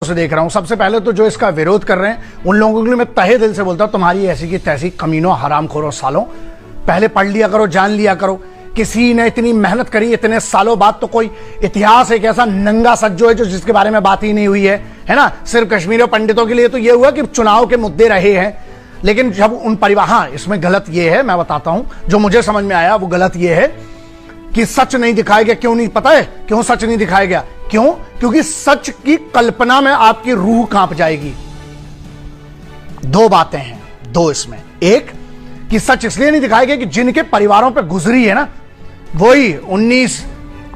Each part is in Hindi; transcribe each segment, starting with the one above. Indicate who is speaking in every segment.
Speaker 1: से देख रहा हूं। सबसे पहले तो जो इसका विरोध कर रहे हैं उन लोगों के लिए मैं तहे दिल से बोलता हूं, तुम्हारी ऐसी की तैसी कमीनों हरामखोरों सालों, पहले पढ़ लिया करो, जान लिया करो। किसी ने इतनी मेहनत करी इतने सालों बाद, तो कोई इतिहास एक ऐसा नंगा सज्जो है जो जिसके बारे में बात ही नहीं हुई है ना। सिर्फ कश्मीरी पंडितों के लिए तो यह हुआ कि चुनाव के मुद्दे रहे हैं, लेकिन जब उन परिवार, हाँ इसमें गलत यह है, मैं बताता हूं जो मुझे समझ में आया, वो गलत यह है कि सच नहीं दिखाया गया। क्यों नहीं पता है क्यों सच नहीं दिखाया गया? क्यों? क्योंकि सच की कल्पना में आपकी रूह कांप जाएगी। दो बातें हैं, दो इसमें। एक कि सच इसलिए नहीं दिखाया गया कि जिनके परिवारों पर गुजरी है ना, वही 19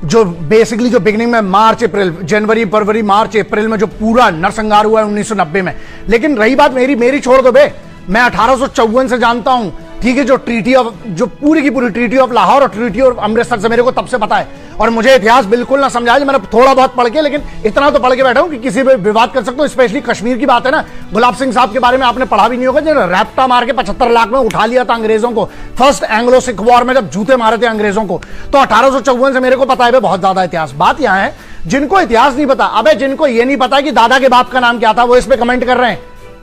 Speaker 1: जो बेसिकली जो बिगिनिंग में मार्च अप्रैल, जनवरी फरवरी मार्च अप्रैल में जो पूरा नरसंहार हुआ है 1990 में। लेकिन रही बात मेरी छोड़ दो बे, मैं 1854 से जानता हूं, ठीक है, जो ट्रीटी ऑफ, जो पूरी की पूरी ट्रीटी ऑफ लाहौर और ट्रीटी ऑफ अमृतसर से मेरे को तब से पता है। और मुझे इतिहास बिल्कुल ना समझाए, मैंने थोड़ा बहुत पढ़ के, लेकिन इतना तो पढ़ के बैठा हूं कि किसी पे विवाद कर सकता हूं। स्पेशली कश्मीर की बात है ना, गुलाब सिंह साहब के बारे में आपने पढ़ा भी नहीं होगा, जो रैप्टा मार के 75 लाख में उठा लिया था अंग्रेजों को, फर्स्ट एंग्लो सिख वॉर में जब जूते मारे थे अंग्रेजों को। तो 1854 से मेरे को पता है बहुत ज्यादा इतिहास। बात यहां है जिनको इतिहास नहीं पता, अबे जिनको ये नहीं पता कि दादा के बाप का नाम क्या था, वो इस पे कमेंट कर रहे हैं,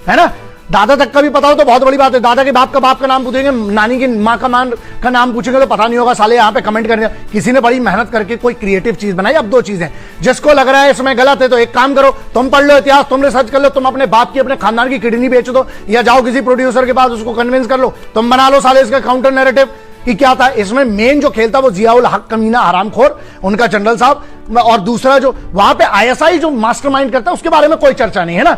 Speaker 1: है ना। दादा तक का भी पता हो तो बहुत बड़ी बात है। दादा के बाप का नाम पूछेंगे, नानी की माँ का नाम पूछेंगे तो पता नहीं होगा, साले यहाँ पे कमेंट करने। किसी ने बड़ी मेहनत करके कोई क्रिएटिव चीज बनाई। अब दो चीजें, जिसको लग रहा है इसमें गलत है तो एक काम करो, तुम पढ़ लो इतिहास, तुम रिसर्च कर लो, तुम अपने बाप की, अपने खानदान की किडनी बेच दो, या जाओ किसी प्रोड्यूसर के पास, उसको कन्विंस कर लो, तुम बना लो साले इसका काउंटर नैरेटिव कि क्या था। इसमें मेन जो खेलता वो जियाउल हक कमीना हरामखोर, उनका जनरल साहब, और दूसरा जो वहां पे आईएसआई जो मास्टरमाइंड करता है उसके बारे में कोई चर्चा नहीं है ना।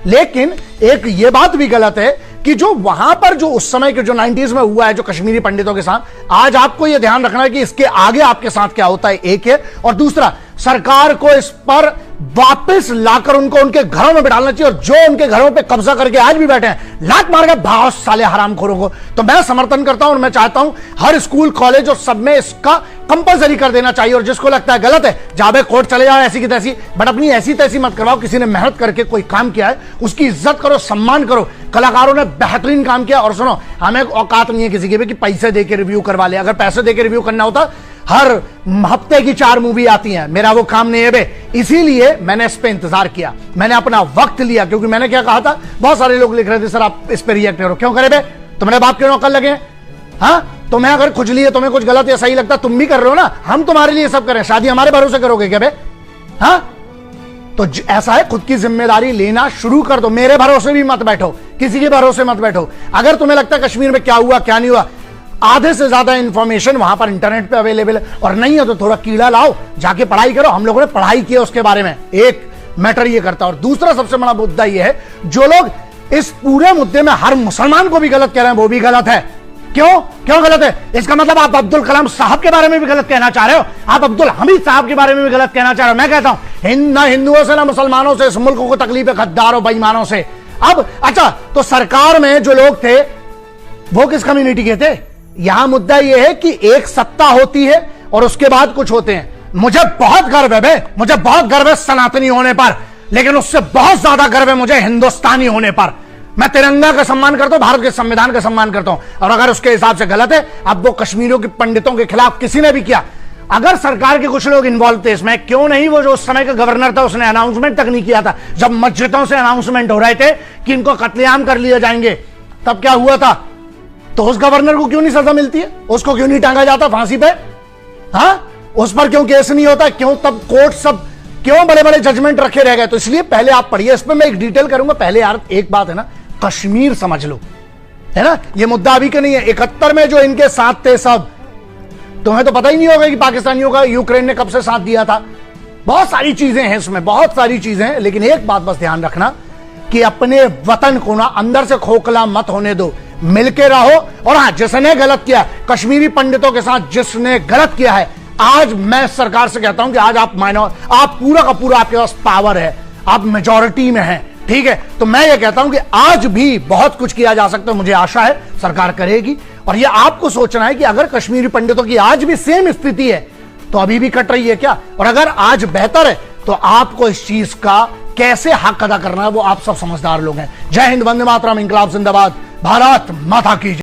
Speaker 1: लेकिन एक ये बात भी गलत है कि जो वहां पर जो उस समय के जो 90s में हुआ है जो कश्मीरी पंडितों के साथ, आज आपको यह ध्यान रखना है कि इसके आगे आपके साथ क्या होता है, एक है। और दूसरा, सरकार को इस पर वापस लाकर उनको उनके घरों में बिठाना चाहिए, और जो उनके घरों पे कब्जा करके आज भी बैठे हैं, लात मार के भाव साले हरामखोरों को। तो मैं समर्थन करता हूं और मैं चाहता हूं हर स्कूल कॉलेज और सब में इसका कंपलसरी कर देना चाहिए। और जिसको लगता है गलत है, जाबे कोर्ट चले जाओ ऐसी की तैसी, बट अपनी ऐसी तैसी मत करवाओ। किसी ने मेहनत करके कोई काम किया है उसकी इज्जत करो, सम्मान करो। कलाकारों ने बेहतरीन काम किया, और सुनो, हमें औकात नहीं है किसी के भी कि पैसे देके रिव्यू करवा ले। अगर पैसे देके रिव्यू करना होता, हर हफ्ते की 4 मूवी आती हैं, मेरा वो काम नहीं है बे। इसीलिए मैंने इस पे इंतजार किया, मैंने अपना वक्त लिया, क्योंकि मैंने क्या कहा था, बहुत सारे लोग लिख रहे थे सर आप इस पे रिएक्ट करो, क्यों करे बे, तुम्हारे बाप के नौकर लगे। हाँ, तुम्हें अगर खुजली है, तुम्हें कुछ गलत या सही लगता, तुम भी कर रहे हो ना, हम तुम्हारे लिए सब करें, शादी हमारे भरोसे करोगे क्या बे? हाँ, तो ऐसा है, खुद की जिम्मेदारी लेना शुरू कर दो। मेरे भरोसे भी मत बैठो, किसी के भरोसे मत बैठो। अगर तुम्हें लगता है कश्मीर में क्या हुआ क्या नहीं हुआ, आधे से ज्यादा इंफॉर्मेशन वहां पर इंटरनेट पे अवेलेबल है, और नहीं है तो थोड़ा कीड़ा लाओ, जाके पढ़ाई करो। हम लोगों ने पढ़ाई की है उसके बारे में, एक मैटर ये करता है। और दूसरा सबसे बड़ा मुद्दा ये है, जो लोग इस पूरे मुद्दे में हर मुसलमान को भी गलत कह रहे हैं, वो भी गलत है। क्यों गलत है? इसका मतलब आप अब्दुल कलाम साहब के बारे में भी गलत कहना चाह रहे हो, आप अब्दुल हमीद साहब के बारे में भी गलत कहना चाह रहे हो। मैं कहता हूं ना हिंदुओं से ना मुसलमानों से इस मुल्क को तकलीफ है, गद्दारों बेईमानों से। अब अच्छा, तो सरकार में जो लोग थे वो किस कम्युनिटी के थे? यहां मुद्दा यह है कि एक सत्ता होती है और उसके बाद कुछ होते हैं। मुझे बहुत गर्व है बे, मुझे बहुत गर्व है सनातनी होने पर, लेकिन उससे बहुत ज्यादा गर्व है मुझे हिंदुस्तानी होने पर। मैं तिरंगा का सम्मान करता हूं, भारत के संविधान का सम्मान करता हूं। और अगर उसके हिसाब से गलत है, अब वो कश्मीरियों के पंडितों के खिलाफ किसी ने भी किया, अगर सरकार के कुछ लोग इन्वॉल्व थे इसमें, क्यों नहीं वो जो उस समय का गवर्नर था उसने अनाउंसमेंट तक नहीं किया था, जब मस्जिदों से अनाउंसमेंट हो रहे थे कि इनको कत्लेआम कर लिए जाएंगे, तब क्या हुआ था? तो उस गवर्नर को क्यों नहीं सजा मिलती है? उसको क्यों नहीं टांगा जाता फांसी पे? हाँ, उस पर क्यों केस नहीं होता? क्यों तब कोर्ट सब क्यों बड़े बड़े जजमेंट रखे रह गए? तो इसलिए पहले आप पढ़िए, इस पर मैं एक डिटेल करूंगा। पहले यार एक बात है ना, कश्मीर समझ लो, है ना, ये मुद्दा अभी का नहीं है। 71 में जो इनके साथ थे सब, तुम्हें तो पता ही नहीं होगा कि पाकिस्तानियों का यूक्रेन ने कब से साथ दिया था। बहुत सारी चीजें हैं इसमें, बहुत सारी चीजें हैं। लेकिन एक बात बस ध्यान रखना कि अपने वतन को ना अंदर से खोखला मत होने दो, मिलके रहो। और हाँ, जिसने गलत किया, कश्मीरी पंडितों के साथ जिसने गलत किया है, आज मैं सरकार से कहता हूं कि आज आप पूरा का पूरा, आपके पास पावर है, आप मेजॉरिटी में हैं, ठीक है। तो मैं ये कहता हूं कि आज भी बहुत कुछ किया जा सकता है, मुझे आशा है सरकार करेगी। और ये आपको सोचना है कि अगर कश्मीरी पंडितों की आज भी सेम स्थिति है तो अभी भी कट रही है क्या, और अगर आज बेहतर है तो आपको इस चीज का कैसे हक अदा करना है वो आप सब समझदार लोग हैं। जय हिंद, वंदे मातरम, इंकलाब जिंदाबाद, भारत माता की जय।